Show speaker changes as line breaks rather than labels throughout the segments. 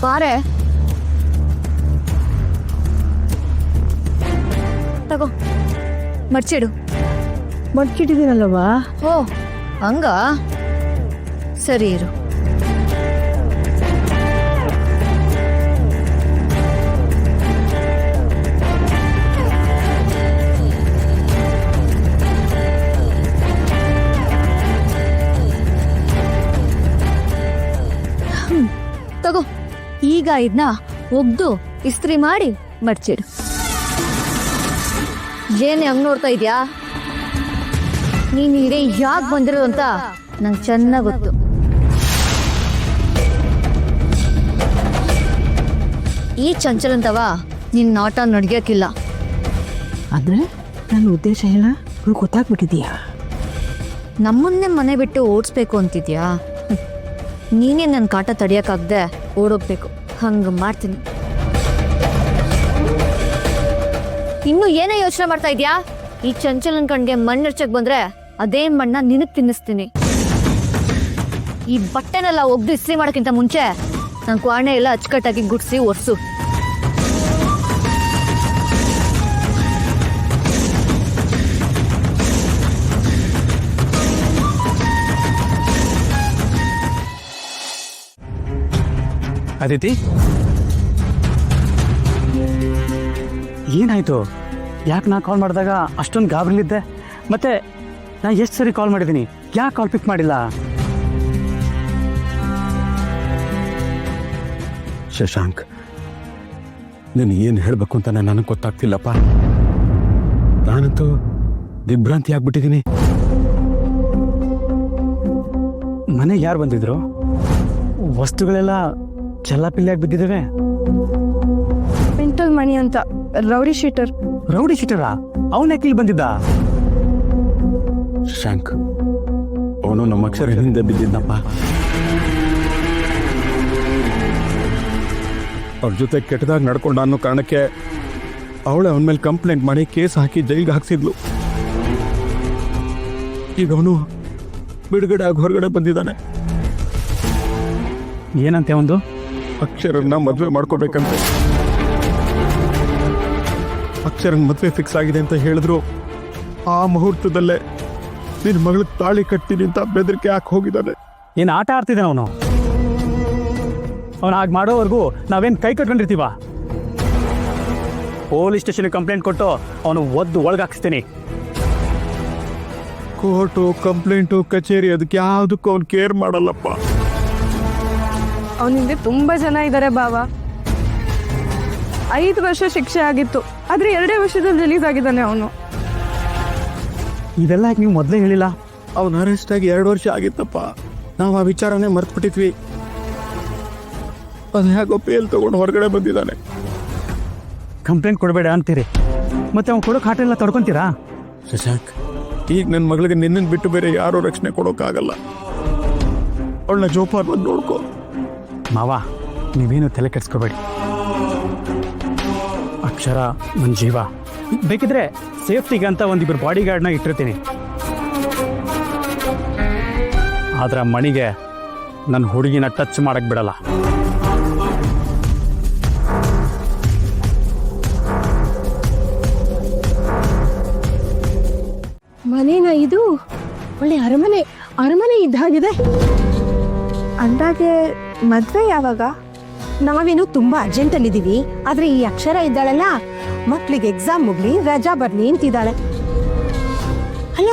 ಬಾರೆ ತಗೋ ಮರ್ಚಿಡು.
ಮಡ್ಕಿಟ್ಟಿದ್ದೀನಲ್ಲವಾ?
ಓ ಹಂಗ ಸರಿ ಇರು. ತಗೋ ಈಗ ಇದನ್ನ ಒಗ್ದು ಇಸ್ತ್ರಿ ಮಾಡಿ ಮಡ್ಚಿಡು. ಏನೇ ಹಂಗ್ ನೋಡ್ತಾ ಇದ್ಯಾ? ನೀನ್ ಇಡೀ ಯಾಕೆ ಬಂದಿರೋದು ಅಂತ ನಂಗೆ ಚೆನ್ನಾಗ್ ಗೊತ್ತು. ಈ ಚಂಚಲಂತವ ನಿನ್ ನಾಟ ನಡ್ಗ್ಯಕ್ಕಿಲ್ಲ.
ಆದ್ರೆ ನನ್ನ ಉದ್ದೇಶ ಹೇಳ ಗೊತ್ತಾಗ್ಬಿಟ್ಟಿದೀಯಾ?
ನಮ್ಮನ್ನೇ ಮನೆ ಬಿಟ್ಟು ಓಡಿಸ್ಬೇಕು ಅಂತಿದ್ಯಾ? ನೀನೇ ನನ್ನ ಕಾಟ ತಡಿಯಕ್ಕಾಗ್ದೆ ಓಡೋಗ್ಬೇಕು. ಹಂಗ ಮಾಡ್ತೀನಿ. ಇನ್ನು ಏನೇ ಯೋಚನೆ ಮಾಡ್ತಾ ಇದ್ಯಾ? ಈ ಚಂಚಲನ್ ಕಣ್ಗೆ ಮಣ್ಣರ್ಚಕ್ ಬಂದ್ರೆ ಅದೇ ಮಣ್ಣ ನಿನಗ್ ತಿನ್ನಿಸ್ತೀನಿ. ಈ ಬಟ್ಟೆನೆಲ್ಲ ಒಗ್ದು ಇಸ್ತ್ರಿ ಮಾಡೋಕ್ಕಿಂತ ಮುಂಚೆ ನನ್ ಕ್ವಾಣೆ ಎಲ್ಲ ಅಚ್ಚುಕಟ್ಟಾಗಿ ಗುಡ್ಸಿ ಒರ್ಸು.
ಅದಿತಿ, ಏನಾಯ್ತು? ಯಾಕೆ ನಾ ಕಾಲ್ ಮಾಡಿದಾಗ ಅಷ್ಟೊಂದು ಗಾಬರಿಲಿದ್ದೆ? ಮತ್ತೆ ನಾ ಎಷ್ಟು ಸರಿ ಕಾಲ್ ಮಾಡಿದ್ದೀನಿ, ಯಾಕೆ ಕಾಲ್ ಪಿಕ್ ಮಾಡಿಲ್ಲ?
ಶಶಾಂಕ್, ನೀನು ಏನು ಹೇಳಬೇಕು ಅಂತ ನನಗೆ ಗೊತ್ತಾಗ್ತಿಲ್ಲಪ್ಪ. ನಾನಂತೂ ದಿಗ್ಭ್ರಾಂತಿ ಆಗ್ಬಿಟ್ಟಿದ್ದೀನಿ.
ಮನೆಗೆ ಯಾರು ಬಂದಿದ್ರು? ವಸ್ತುಗಳೆಲ್ಲ ಚೆಲ್ಲಾಪಿಲ್ಲಿಯಾಗಿ ಬಿದ್ದಿದ್ದಾವೆ.
ಮೆಂಟಲ್ ಮಣಿ ಅಂತ ರೌಡಿ ಶೀಟರ್.
ರೌಡಿ ಶೀಟರಾ? ಅವನ್ಯಾಕೆ ಇಲ್ಲಿ ಬಂದಿದ್ದ?
ಶಶಾಂಕ್, ಅವನು ನಮ್ಮ ಅಕ್ಷರ ಹಿಂದೆ ಬಿದ್ದಿದ್ದಪ್ಪ. ಅವ್ರ ಜೊತೆ ಕೆಟ್ಟದಾಗಿ ನಡ್ಕೊಂಡ ಅನ್ನೋ ಕಾರಣಕ್ಕೆ ಅವಳೇ ಅವನ ಮೇಲೆ ಕಂಪ್ಲೇಂಟ್ ಮಾಡಿ ಕೇಸ್ ಹಾಕಿ ಜೈಲಿಗೆ ಹಾಕ್ಸಿದ್ಲು. ಈಗ ಅವನು ಬಿಡುಗಡೆ ಆಗಿ ಹೊರಗಡೆ ಬಂದಿದ್ದಾನೆ.
ಏನಂತೆ ಒಂದು?
ಅಕ್ಷರನ್ನ ಮದುವೆ ಮಾಡ್ಕೋಬೇಕಂತೆ. ಅಕ್ಷರನ್ ಮದುವೆ ಫಿಕ್ಸ್ ಆಗಿದೆ ಅಂತ ಹೇಳಿದ್ರು. ಆ ಮುಹೂರ್ತದಲ್ಲೇ ನಿನ್ನ ಮಗಳಿಗೆ ತಾಳಿ ಕಟ್ತೀನಿ ಅಂತ ಬೆದರಿಕೆ ಹಾಕಿ ಹೋಗಿದ್ದಾನೆ.
ಏನು ಆಟ ಆಡ್ತಿದ್ದಾನೆ ಅವನು? ಅವನು ಹಾಗೆ ಮಾಡೋವರೆಗೂ ನಾವೇನು ಕೈ ಕಟ್ಕೊಂಡಿರ್ತೀವ? ಪೊಲೀಸ್ ಸ್ಟೇಷನ್ಗೆ ಕಂಪ್ಲೇಂಟ್ ಕೊಟ್ಟು ಅವನು ಒದ್ದು ಒಳಗಾಕಿಸ್ತೀನಿ.
ಕೋರ್ಟು, ಕಂಪ್ಲೇಂಟು, ಕಚೇರಿ ಅದಕ್ಕೆ ಯಾವುದಕ್ಕೂ ಅವ್ನು ಕೇರ್ ಮಾಡಲ್ಲಪ್ಪ.
ಅವನಿಂದ ತುಂಬಾ ಜನ ಇದ್ದಾರೆ ಬಾವ. 5 ವರ್ಷ ಶಿಕ್ಷೆ ಆಗಿತ್ತು, ಆದ್ರೆ 2 ವರ್ಷದಲ್ಲಿ ರಿಲೀಸ್ ಆಗಿದ್ದಾನೆ ಅವನು.
ಇದೆಲ್ಲ ನೀವು ಮೊದಲೇ ಹೇಳಿಲ್ಲ?
ಅವನು ಅರೆಸ್ಟ್ ಆಗಿ 2 ವರ್ಷ ಆಗಿತ್ತಪ್ಪ. ನಾವು ಆ ವಿಚಾರನೇ ಮರ್ತ್ಬಿಟ್ಟಿದ್ವಿ. ಅದು ಹೇಗೋ ಪೇಲ್ ತಗೊಂಡು ಹೊರಗಡೆ ಬಂದಿದ್ದಾನೆ.
ಕಂಪ್ಲೇಂಟ್ ಕೊಡಬೇಡ ಅಂತೀರಿ, ಮತ್ತೆ ಅವ್ನು ಕೊಡೋ ಕಾಟ ಎಲ್ಲ ತಡ್ಕೊತೀರಾ?
ಶಶಾಂಕ್, ಈಗ ನನ್ನ ಮಗಳಿಗೆ ನಿನ್ನನ್ನು ಬಿಟ್ಟು ಬೇರೆ ಯಾರೂ ರಕ್ಷಣೆ ಕೊಡೋಕ್ಕಾಗಲ್ಲ. ಅವಳನ್ನ ಜೋಪಾನ ಬಂದು ನೋಡ್ಕೋ.
ಮಾವ, ನೀವೇನು ತಲೆ ಕೆಡಿಸ್ಕೋಬೇಡಿ. ಅಕ್ಷರ ನನ್ನ ಜೀವ. ಬೇಕಿದ್ರೆ ಸೇಫ್ಟಿಗೆ ಅಂತ ಒಂದಿಬ್ಬರು ಬಾಡಿ ಗಾರ್ಡ್ನ ಇಟ್ಟಿರ್ತೀನಿ. ಆದ್ರೆ ಮಣಿಗೆ ನನ್ನ ಹುಡುಗಿನ ಟಚ್ ಮಾಡಕ್ ಬಿಡಲ್ಲ.
ಮನೇನ ಇದು? ಒಳ್ಳೆ ಅರಮನೆ ಇದ್ದಾಗಿದೆ. ಅಂದಾಗೆ ಮದ್ವೆ ಯಾವಾಗ? ನಾವೇನು ತುಂಬಾ ಅರ್ಜೆಂಟಲ್ಲಿದ್ದೀವಿ, ಆದ್ರೆ ಈ ಅಕ್ಷರ ಇದ್ದಾಳಲ್ಲ, ಮಕ್ಳಿಗೆ ಎಕ್ಸಾಮ್ ಮುಗ್ಲಿ, ರಜಾ ಬರ್ಲಿ ಅಂತಿದ್ದಾಳೆ. ಅಲ್ಲ,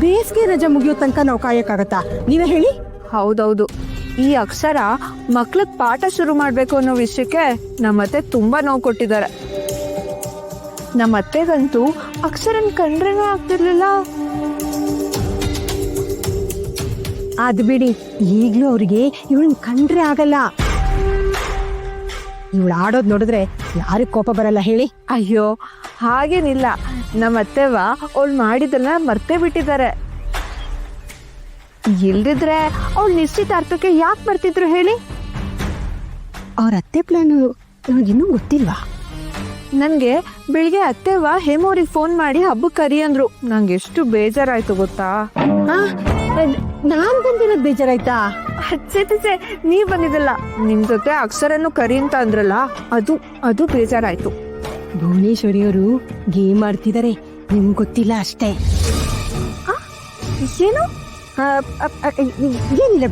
ಬೇಸಿಗೆ ರಜಾ ಮುಗಿಯೋ ತನಕ ನಾವು ಕಾಯಕ್ಕಾಗತ್ತಾ? ನೀವೇ ಹೇಳಿ.
ಹೌದೌದು, ಈ ಅಕ್ಷರ ಮಕ್ಳಿಗೆ ಪಾಠ ಶುರು ಮಾಡಬೇಕು ಅನ್ನೋ ವಿಷಯಕ್ಕೆ ನಮ್ಮತ್ತೆ ತುಂಬಾ ನೋವು ಕೊಟ್ಟಿದ್ದಾರೆ. ನಮ್ಮತ್ತೆಗಂತೂ ಅಕ್ಷರನ್ ಕಂಡ್ರೇನೂ ಆಗ್ತಿರ್ಲಿಲ್ಲ.
ಅದು ಬಿಡಿ, ಈಗ್ಲೂ ಅವ್ರಿಗೆ ಇವಳನ್ನ ಕಂಡ್ರೆ ಆಗಲ್ಲ. ಇವಳು ಆಡೋದ್ ನೋಡಿದ್ರೆ ಯಾರಿಗ್ ಕೋಪ ಬರಲ್ಲ ಹೇಳಿ?
ಅಯ್ಯೋ ಹಾಗೇನಿಲ್ಲ, ನಮ್ಮತ್ತೆವ ಅವಳು ಮಾಡಿದನ್ನ ಮರ್ತೇ ಬಿಟ್ಟಿದ್ದಾರೆ. ಇಲ್ದಿದ್ರೆ ಅವಳು ನಿಶ್ಚಿತಾರ್ಥಕ್ಕೆ ಯಾಕೆ ಬರ್ತಿದ್ರು ಹೇಳಿ?
ಅವ್ರ ಅತ್ತೆ ಪ್ಲಾನು ಇನ್ನೂ ಗೊತ್ತಿಲ್ವಾ?
ನನಗೆ ಬೆಳಿಗ್ಗೆ ಅತ್ತೆವ ಹೇಮೋರಿಗೆ ಫೋನ್ ಮಾಡಿ ಹಬ್ಬಕ್ಕೆ ಕರಿ ಅಂದ್ರು. ನಂಗೆ ಎಷ್ಟು ಬೇಜಾರಾಯ್ತು ಗೊತ್ತಾ?
ನಾನ್ ಬಂದಿರೋದ್ ಬೇಜಾರಾಯ್ತಾ?
ಛೇ ನೀವ್ ಬಂದಿದ್ದಲ್ಲ, ನಿಮ್ ಜೊತೆ ಅಕ್ಷರನ್ನು ಕರಿ ಅಂತ ಅಂದ್ರಲ್ಲ, ಅದು ಬೇಜಾರಾಯ್ತು.
ಭುವನೇಶ್ವರಿಯವರು ಗೇಮ್ ಆಡ್ತಿದ್ದಾರೆ, ನಿಮ್ಗೆ ಗೊತ್ತಿಲ್ಲ ಅಷ್ಟೇ.
ಏನು?
ಏನಿಲ್ಲ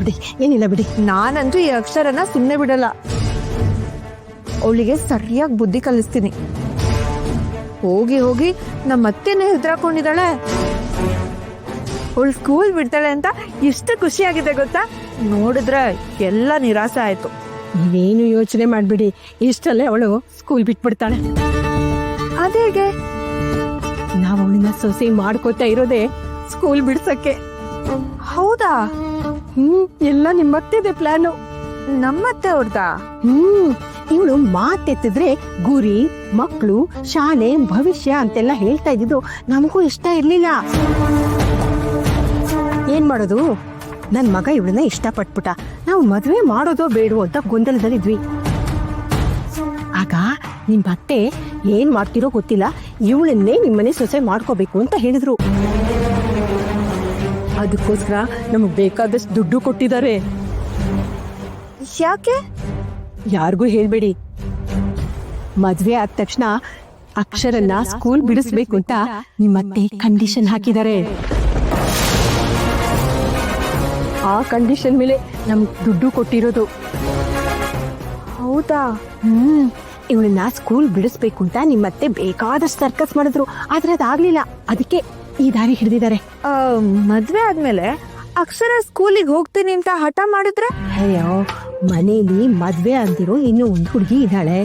ಬಿಡಿ.
ನಾನಂತೂ ಈ ಅಕ್ಷರನ ಸುಮ್ಮನೆ ಬಿಡಲ್ಲ. ಅವಳಿಗೆ ಸರಿಯಾಗಿ ಬುದ್ಧಿ ಕಲಿಸ್ತೀನಿ. ಹೋಗಿ ನಮ್ಮತ್ತೆನೇ ಹೆದರ್ಕೊಂಡಿದ್ದಾಳೆ. ಅವಳು ಸ್ಕೂಲ್ ಬಿಡ್ತಾಳೆ ಅಂತ ಎಷ್ಟು ಖುಷಿಯಾಗಿದೆ ಗೊತ್ತಾ? ನೋಡಿದ್ರೆ ಎಲ್ಲ ನಿರಾಸೆ ಆಯ್ತು.
ನೀವೇನು ಯೋಚನೆ ಮಾಡ್ಬಿಡಿ, ಇಷ್ಟಲ್ಲೇ ಅವಳು ಸ್ಕೂಲ್ ಬಿಟ್ಬಿಡ್ತಾಳೆ.
ಅದೇಗೆ?
ನಾವು ಅವಳನ್ನ ಸೊಸೆ ಮಾಡ್ಕೋತಾ ಇರೋದೇ ಸ್ಕೂಲ್ ಬಿಡ್ಸಕ್ಕೆ.
ಹೌದಾ?
ಎಲ್ಲ ನಿಮ್ಮತ್ತಿದೆ ಪ್ಲಾನು.
ನಮ್ಮತ್ತೆ ಅವ್ರದಾ?
ಇವಳು ಮಾತೆತ್ತಿದ್ರೆ ಗುರಿ, ಮಕ್ಕಳು, ಶಾಲೆ, ಭವಿಷ್ಯ ಅಂತೆಲ್ಲ ಹೇಳ್ತಾ ಇದ್ದಿದ್ದು ನಮಗೂ ಇಷ್ಟ ಇರ್ಲಿಲ್ಲ. ಏನ್ ಮಾಡೋದು, ನನ್ ಮಗ ಇವಳನ್ನ ಇಷ್ಟಪಟ್ಬಿಟ್ಟ. ನಾವು ಮದ್ವೆ ಮಾಡೋದೋ ಬೇಡವೋ ಅಂತ ಗೊಂದಲದಲ್ಲಿದ್ವಿ. ಆಗ ನಿಮ್ ಅತ್ತೆ ಏನ್ ಮಾಡ್ತಿರೋ ಗೊತ್ತಿಲ್ಲ, ಇವಳನ್ನೇ ನಿಮ್ಮನೆ ಸೊಸೆ ಮಾಡ್ಕೋಬೇಕು ಅಂತ ಹೇಳಿದ್ರು. ಅದಕ್ಕೋಸ್ಕರ ನಮಗ್ ಬೇಕಾದಷ್ಟು ದುಡ್ಡು ಕೊಟ್ಟಿದ್ದಾರೆ.
ಯಾಕೆ?
ಯಾರಿಗೂ ಹೇಳ್ಬೇಡಿ. ಮದ್ವೆ ಆದ ತಕ್ಷಣ ಅಕ್ಷರನ್ನ ಸ್ಕೂಲ್ ಬಿಡಿಸ್ಬೇಕು ಅಂತ ನಿಮ್ಮತ್ತೆ ಕಂಡೀಷನ್ ಹಾಕಿದ್ದಾರೆ. ಆ ಕಂಡೀಷನ್ ಮೇಲೆ ನಮ್ಗೆ ದುಡ್ಡು ಕೊಟ್ಟಿರೋದು.
ಹೌದಾ?
ಇವಳನ್ನ ಸ್ಕೂಲ್ ಬಿಡಿಸ್ಬೇಕು ಅಂತ ನಿಮ್ಮತ್ತೆ ಬೇಕಾದಷ್ಟು ಸರ್ಕಸ್ ಮಾಡಿದ್ರು, ಆದ್ರೆ ಅದಾಗ್ಲಿಲ್ಲ. ಅದಕ್ಕೆ ಈ ದಾರಿ ಹಿಡಿದಿದ್ದಾರೆ.
ಮದ್ವೆ ಆದ್ಮೇಲೆ ಅಕ್ಷರ ಸ್ಕೂಲಿಗೆ ಹೋಗ್ತೀನಿ ಅಂತ ಹಠ ಮಾಡಿದ್ರೆ?
ಅಯ್ಯೋ, ಮನೇಲಿ ಮದ್ವೆ ಅಂದಿರೋ ಇನ್ನೂ ಒಂದು ಹುಡುಗಿ ಇದ್ದಾಳೆ.